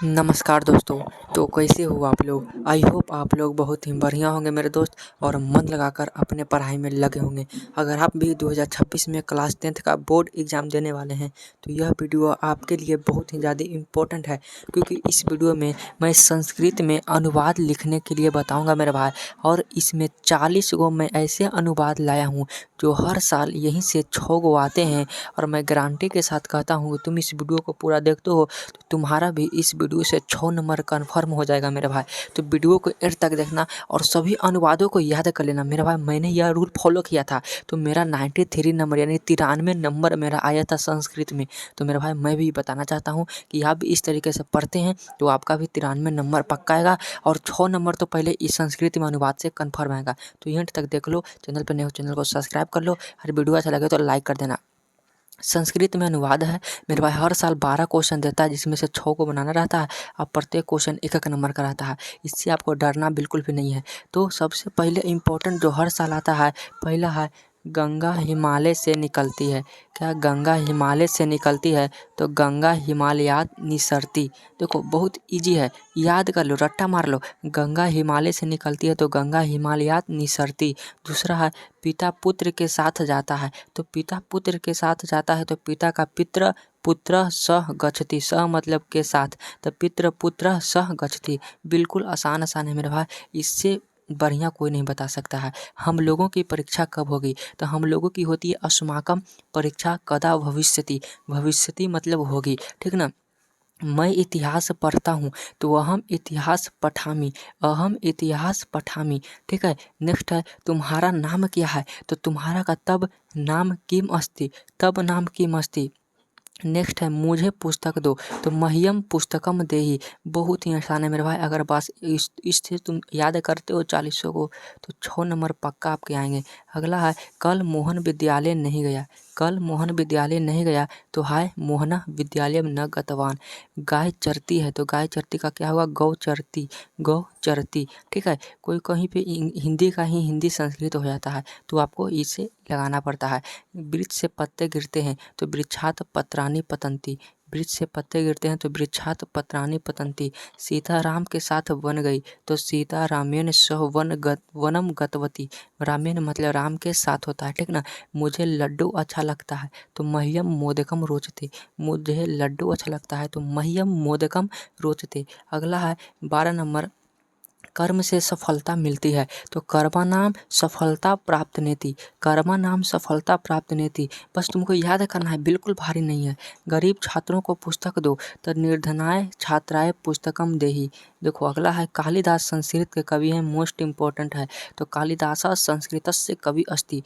नमस्कार दोस्तों। तो कैसे हो आप लोग? आई होप आप लोग बहुत ही बढ़िया होंगे मेरे दोस्त, और मन लगाकर अपने पढ़ाई में लगे होंगे। अगर आप भी 2026 में क्लास 10th का बोर्ड एग्ज़ाम देने वाले हैं तो यह वीडियो आपके लिए बहुत ही ज़्यादा इम्पोर्टेंट है, क्योंकि इस वीडियो में मैं संस्कृत में अनुवाद लिखने के लिए बताऊँगा मेरे भाई। और इसमें 40 गो मैं ऐसे अनुवाद लाया हूँ जो हर साल यहीं से 6 गो आते हैं। और मैं गारंटी के साथ कहता हूँ तुम इस वीडियो को पूरा देखते हो तो तुम्हारा भी इस वीडियो से 6 नंबर कन्फर्म हो जाएगा मेरे भाई। तो वीडियो को एंड तक देखना और सभी अनुवादों को याद कर लेना मेरे भाई। मैंने यह रूल फॉलो किया था तो मेरा 93 नंबर यानी 93 नंबर मेरा आया था संस्कृत में। तो मेरे भाई मैं भी बताना चाहता हूँ कि आप भी इस तरीके से पढ़ते हैं तो आपका भी 93 नंबर पक्का आएगा, और 6 नंबर तो पहले इस संस्कृत में अनुवाद से कन्फर्म आएगा। तो एंड तक देख लो। चैनल पर नए हो चैनल को सब्सक्राइब कर लो, हर वीडियो अच्छा लगे तो लाइक कर देना। संस्कृत में अनुवाद है मेरे भाई। हर साल 12 क्वेश्चन देता है जिसमें से 6 को बनाना रहता है। अब प्रत्येक क्वेश्चन एक एक नंबर का रहता है, इससे आपको डरना बिल्कुल भी नहीं है। तो सबसे पहले इम्पोर्टेंट जो हर साल आता है, पहला है गंगा हिमालय से निकलती है। क्या गंगा हिमालय से निकलती है? तो गंगा हिमालयात निसरती। देखो बहुत इजी है, याद कर लो, रट्टा मार लो। गंगा हिमालय से निकलती है तो गंगा हिमालयात निसरती। दूसरा है पिता पुत्र के साथ जाता है। तो पिता पुत्र के साथ जाता है तो पिता का पित्र पुत्र सह गच्छति। सह मतलब के साथ, तो पितृ पुत्र सह गच्छति। बिल्कुल आसान आसान है मेरे भाई, इससे बढ़िया कोई नहीं बता सकता है। हम लोगों की परीक्षा कब होगी? तो हम लोगों की होती है अस्माकम परीक्षा कदा भविष्यति। भविष्यति मतलब होगी, ठीक ना। मैं इतिहास पढ़ता हूँ तो अहम इतिहास पठामी। अहम इतिहास पठामी, ठीक है। नेक्स्ट है तुम्हारा नाम क्या है? तो तुम्हारा का तब नाम किम अस्ति। तब नाम किम अस्ति। नेक्स्ट है मुझे पुस्तक दो, तो मह्यम पुस्तकम देहि। बहुत ही आसान है मेरे भाई। अगर बस इससे तुम याद करते हो 40 को तो 6 नंबर पक्का आपके आएंगे। अगला है कल मोहन विद्यालय नहीं गया। कल मोहन विद्यालय नहीं गया तो हाय मोहना विद्यालय न गतवान। गाय चरती है तो गाय चरती का क्या हुआ? गौ चरती। गौ चरती, ठीक है। कोई कहीं पे हिंदी का ही हिंदी संस्कृत हो जाता है तो आपको इसे लगाना पड़ता है। वृक्ष से पत्ते गिरते हैं तो वृक्षात पत्राणि पतंती। वृक्ष से पत्ते गिरते हैं तो वृक्षात पत्राणि पतंती। सीता राम के साथ वन गई तो सीता रामेण सह वनम गतवती। रामेण मतलब राम के साथ होता है, ठीक ना। मुझे लड्डू अच्छा लगता है तो मह्यम मोदकम रोचते। मुझे लड्डू अच्छा लगता है तो मह्यम मोदकम रोचते। अगला है 12 नंबर, कर्म से सफलता मिलती है तो कर्मा नाम सफलता प्राप्त नेति। कर्मा नाम सफलता प्राप्त नेति। बस तुमको याद करना है, बिल्कुल भारी नहीं है। गरीब छात्रों को पुस्तक दो तो निर्धनाय छात्राय पुस्तकम देहि। देखो अगला है कालिदास संस्कृत के कवि हैं, मोस्ट इम्पोर्टेंट है। तो कालिदासा संस्कृतस्य कवि अस्ति।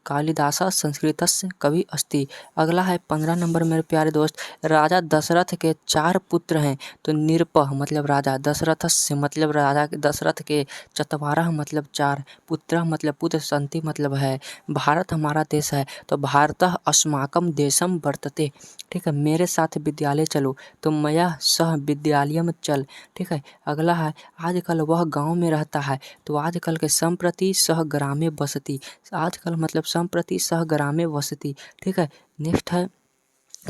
कालिदासा संस्कृतस्य कवि अस्ति। अगला है 15 नंबर मेरे प्यारे दोस्त। राजा दशरथ के 4 पुत्र हैं तो निरपह मतलब राजा, दशरथस्य मतलब राजा दशरथ के, चत्वारः मतलब 4, पुत्रः मतलब पुत्र, संति मतलब है। भारत हमारा देश है तो भारतः अस्माकं देशम वर्तते, ठीक है। मेरे साथ विद्यालय चलो तो मया सह विद्यालयम चल, ठीक है। अगला है आजकल वह गाँव में रहता है तो आजकल के संप्रति सह ग्रामे बसती। आजकल मतलब संप्रति सह ग्रामे वसती, ठीक है। नेक्स्ट है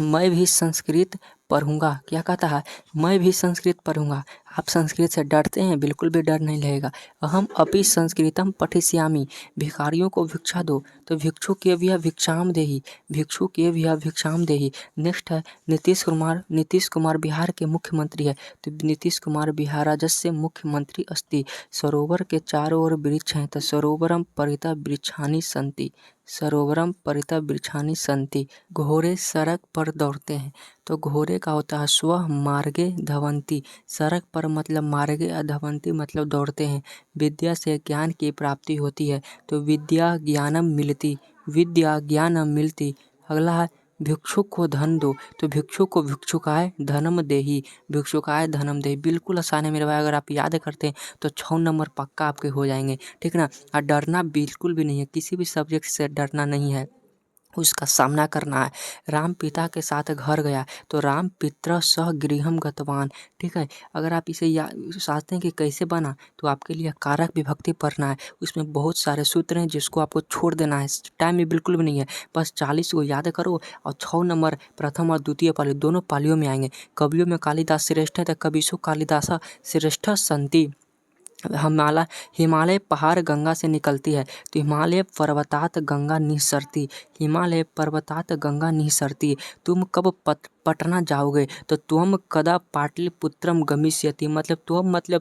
मैं भी संस्कृत पढ़ूंगा। क्या कहता है? मैं भी संस्कृत पढ़ूंगा। आप संस्कृत से डरते हैं? बिल्कुल भी डर नहीं लगेगा। अहम अपि संस्कृतम पठिष्यामि। भिखारियों को भिक्षा दो तो भिक्षु के भी भिक्षाम देहि। भिक्षु के भी भिक्षाम देहि। नेक्स्ट है नीतीश कुमार। नीतीश कुमार बिहार के मुख्यमंत्री है तो नीतीश कुमार बिहार राज्य से मुख्यमंत्री अस्ति। सरोवर के चारों ओर वृक्ष हैं तो सरोवरम परितः वृक्षानि सन्ति। सरोवरम परितः वृक्षानि सन्ति। घोड़े सड़क पर दौड़ते हैं तो घोड़े का होता है स्व मार्गे धवंती। सड़क पर मतलब मार्गे, धवंती मतलब दौड़ते हैं। विद्या से ज्ञान की प्राप्ति होती है तो विद्या ज्ञानम मिलती। विद्या ज्ञानम मिलती। अगला है भिक्षुक को धन दो तो भिक्षुक को भिक्षुकाय धनम देहि। भिक्षुकाय धनम देहि। बिल्कुल आसान है मेरे भाई, अगर आप याद करते हैं तो 6 नंबर पक्का आपके हो जाएंगे, ठीक ना। और डरना बिल्कुल भी नहीं है, किसी भी सब्जेक्ट से डरना नहीं है। उसका सामना करना है। राम पिता के साथ घर गया तो राम पित्र सह गृहम गतवान। ठीक है, अगर आप इसे चाहते हैं कि कैसे बना तो आपके लिए कारक विभक्ति पढ़ना है। उसमें बहुत सारे सूत्र हैं जिसको आपको छोड़ देना है, टाइम में बिल्कुल भी नहीं है। बस 40 को याद करो और 6 नंबर प्रथम और द्वितीय पाली दोनों पालियों में आएंगे। कवियों में कालिदास श्रेष्ठ है तो कविषु कालिदासा श्रेष्ठ संति। हिमालय पहाड़ गंगा से निकलती है तो हिमालय पर्वतात गंगा निःसरती। हिमालय पर्वतात गंगा निःसरती। तुम कब पटना जाओगे तो त्वम कदा पाटलिपुत्रम गमिष्यति। मतलब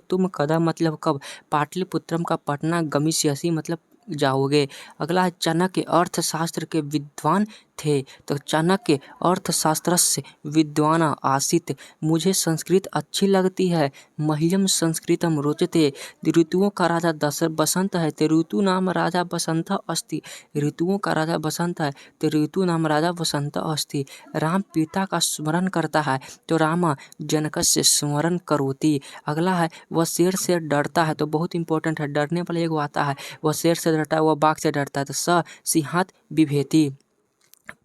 तुम कदा मतलब कब, पाटलिपुत्रम का पटना, गमिष्यसि मतलब जाओगे। अगला है चाणक्य अर्थशास्त्र के विद्वान थे तो चाणक्य अर्थशास्त्रस्य विद्वान आसीत्। मुझे संस्कृत अच्छी लगती है, मह्यम संस्कृतम रोचते। ऋतुओं का राजा बसंत है तो ऋतु नाम राजा बसंत अस्ति। ऋतुओं का राजा बसंत है तो ऋतु नाम राजा बसंत अस्ति। राम पिता का स्मरण करता है तो राम जनकस्य स्मरण करोति। अगला है वह शेर से डरता है तो बहुत इंपॉर्टेंट है, डरने वाला एगो आता है, वह शेर से डरता है, वह बाघ से डरता है तो स सिंहात बिभेति।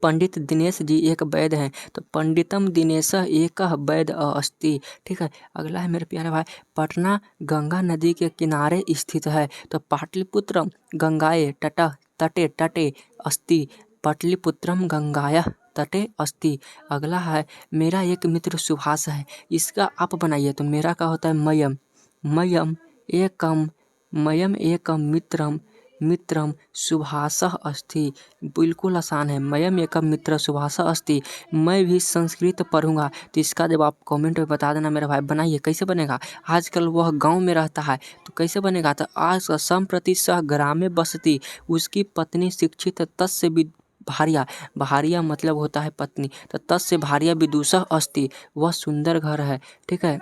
पंडित दिनेश जी एक वैद्य हैं तो पंडितम दिनेश एक वैद्य अस्ति। ठीक है, अगला है मेरे प्यारे भाई, पटना गंगा नदी के किनारे स्थित है तो पाटलिपुत्रम गंगाए तटे तटे अस्ति। पाटलिपुत्रम गंगाया तटे अस्ति। अगला है मेरा एक मित्र सुभाष है, इसका आप बनाइए तो मेरा का होता है मयम। मयम एकम मित्रम सुभाषः अस्ति। बिल्कुल आसान है, मयम एकम मित्र सुभाषः अस्ति। मैं भी संस्कृत पढ़ूंगा तो इसका जब आप कमेंट में बता देना मेरा भाई। बनाइए, कैसे बनेगा, आजकल वह गांव में रहता है तो कैसे बनेगा, तो आज संप्रति सह ग्रामे बसती। उसकी पत्नी शिक्षित तस्य भारिया मतलब होता है पत्नी, तो तस्य भारिया विदुषः अस्ति। वह सुंदर घर है। ठीक है,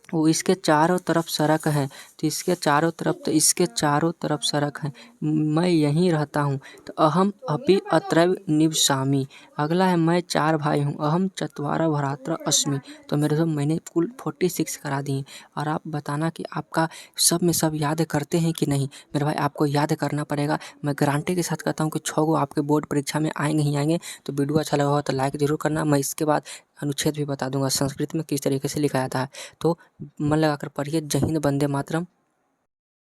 वो इसके चारों तरफ सड़क है तो इसके चारों तरफ सड़क है। मैं यहीं रहता हूँ तो अहम अपि अत्रैव निवसामि। अगला है मैं 4 भाई हूँ, अहम चत्वारः भ्रातरः अस्मि। तो मेरे तो मैंने कुल 46 करा दिए और आप बताना कि आपका सब में सब याद करते हैं कि नहीं। मेरे भाई आपको याद करना पड़ेगा, मैं गारंटी के साथ कहता हूँ कि 6 गो आपके बोर्ड परीक्षा में आएंगे ही आएंगे। तो वीडियो अच्छा लगा हो तो लाइक जरूर करना। मैं इसके बाद अनुच्छेद भी बता दूंगा संस्कृत में किस तरीके से लिखा जाता है। तो मन लगाकर पढ़िए। जय हिंद, वंदे मातरम।